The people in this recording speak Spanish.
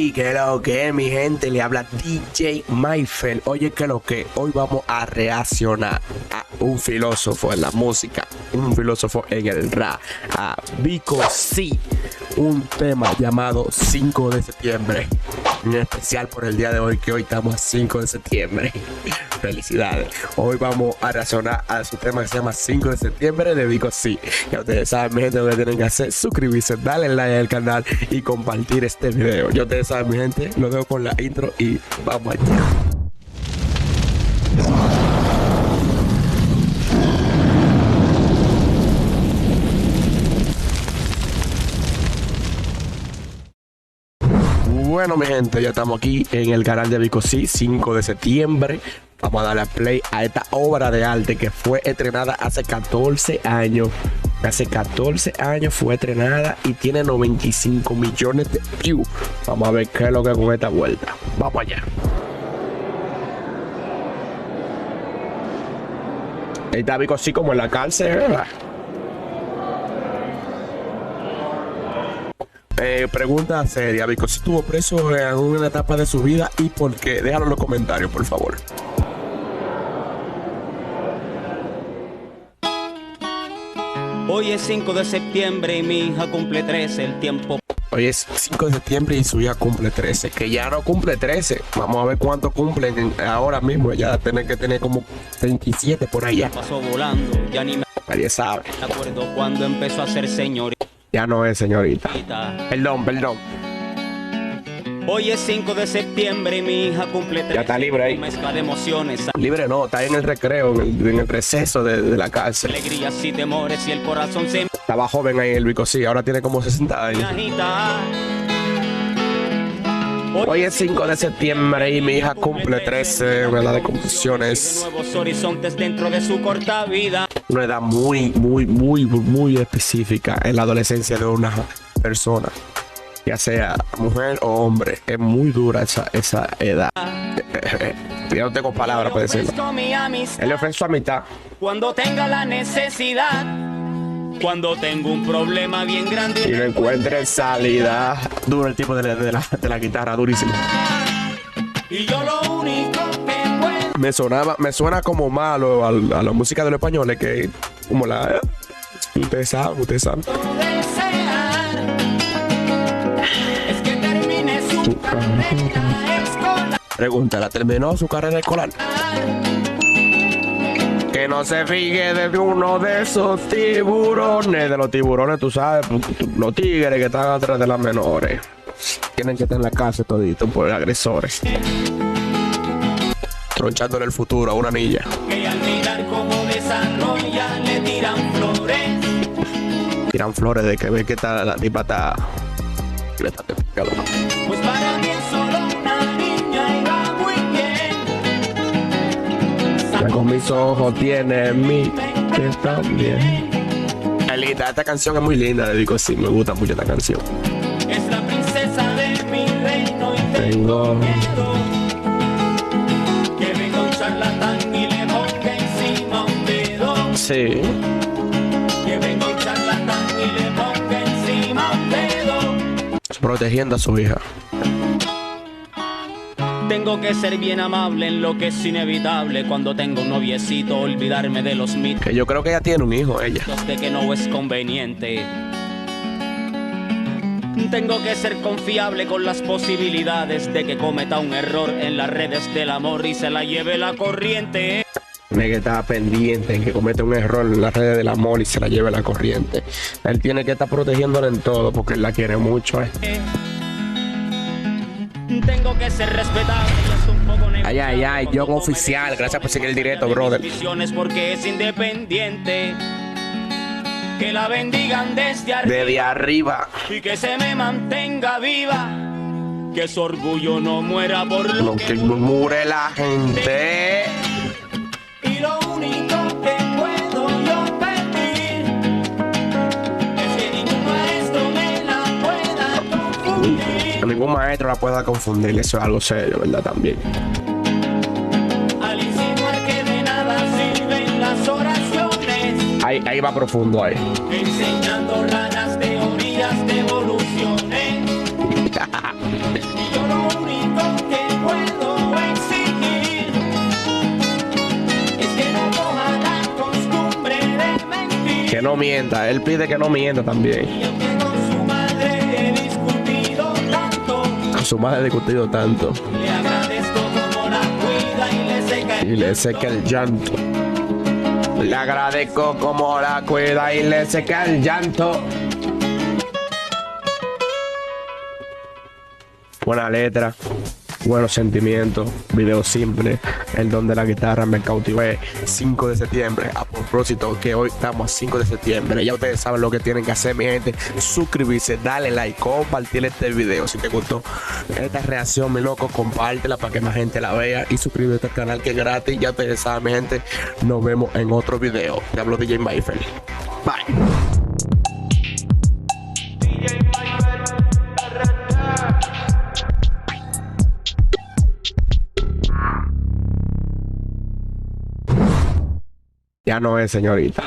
Ey, que lo que mi gente, le habla DJ Mayfield. Oye, que lo que hoy vamos a reaccionar a un filósofo en la música, un filósofo en el rap, a Vico C, un tema llamado 5 de septiembre, en especial por el día de hoy, que hoy estamos a 5 de septiembre. Felicidades. Hoy vamos a reaccionar a su tema que se llama 5 de septiembre de Vico C. Ya ustedes saben, mi gente, lo que tienen que hacer: suscribirse, darle like al canal y compartir este video. Ya ustedes saben, mi gente, lo dejo con la intro y vamos allá. Bueno, mi gente, ya estamos aquí en el canal de Vico C, 5 de septiembre. Vamos a darle play a esta obra de arte que fue estrenada hace 14 años. Hace 14 años fue estrenada y tiene 95 millones de views. Vamos a ver qué es lo que con esta vuelta. Vamos allá. Ahí está Vico C como en la cárcel, ¿verdad? Pregunta seria: Vico C estuvo preso en alguna etapa de su vida y por qué. Déjalo en los comentarios, por favor. Hoy es 5 de septiembre y mi hija cumple 13, el tiempo. Hoy es 5 de septiembre y su hija cumple 13, que ya no cumple 13. Vamos a ver cuánto cumplen ahora mismo. Ya tienen que tener como 27 por allá. Pasó volando, ya ni me Nadie sabe. acuerdo cuando empezó a ser señorita. Ya no es señorita. Perdón. Hoy es 5 de septiembre y mi hija cumple 13. Ya está libre ahí. Mezcla de emociones, Libre no, está en el recreo, en el receso de la cárcel. alegrías y temores y el corazón se Estaba joven ahí el Vico C, ahora tiene como 60 me años. agita. Hoy es 5 de septiembre y mi hija cumple 13, una edad de confusiones. Nuevos horizontes dentro de su corta vida. Una edad muy específica en la adolescencia de una persona, ya sea mujer o hombre. Es muy dura esa edad. Ya no tengo palabras para decirlo. Ofrezco mi amistad Él le ofrece su amistad. cuando tenga la necesidad. Cuando tengo un problema bien grande Y no encuentre salida. Duro el tipo de la guitarra, durísimo. y yo lo único que puedo Me suena como malo a la música de los españoles, que como la... Ustedes saben. desear es que termine su carrera escolar. Pregúntala, ¿terminó su carrera escolar? Que no se fije de uno de esos tiburones. De los tiburones, tú sabes, los tigres que están atrás de las menores. Tienen que estar en la cárcel todito por agresores. Tronchándole el futuro a una niña. Que al mirar cómo desarrolla le tiran flores. Tiran flores de que ve que la tipa está... Le está pegado. Pues para mí es solo una niña y va muy bien. Ya con mis ojos tiene mi que también. Esta canción es muy linda, le digo, sí, me gusta mucho esta canción. Es la princesa de mi reino y Tengo... miedo que venga un charlatán y le ponga encima un dedo. Sí. Que venga un charlatán y le ponga encima un dedo. Protegiendo a su hija. Tengo que ser bien amable en lo que es inevitable. Cuando tengo un noviecito, olvidarme de los mitos Que yo creo que ella tiene un hijo, ella. de que no es conveniente. Tengo que ser confiable con las posibilidades de que cometa un error en las redes del amor y se la lleve la corriente. Tiene que estar pendiente en que cometa un error en las redes del amor y se la lleve la corriente. Él tiene que estar protegiéndola en todo porque él la quiere mucho. Tengo que ser respetable. Es un poco Ay, John Oficial, gracias por seguir el directo, brother. Porque es independiente. Que la bendigan desde arriba. Desde arriba. Y que se me mantenga viva. Que su orgullo no muera por lo Lo que murmure la gente. Y lo único que puedo yo pedir es que ningún maestro me la pueda confundir. Ningún maestro la pueda confundir, eso es algo serio, ¿verdad? También. Al insinuar que de nada sirven las oraciones. Ahí va profundo ahí. Enseñando raras teorías de evoluciones. Y yo no mienta. Él pide que no mienta también. Y aunque con su madre he discutido tanto, Con su madre ha discutido tanto. le agradezco como la cuida y le seca Y le seca el llanto. Le agradezco como la cuida y le seca el llanto. Buena letra, buenos sentimientos, video simple, el don de la guitarra me cautivó. 5 de septiembre, a propósito que hoy estamos a 5 de septiembre, ya ustedes saben lo que tienen que hacer, mi gente, suscribirse, darle like, compartir este video, si te gustó esta reacción, mi loco, compártela para que más gente la vea y suscríbete al canal que es gratis, ya ustedes saben, mi gente, nos vemos en otro video. Te hablo DJ Mayfield, bye. Ya no es, señorita.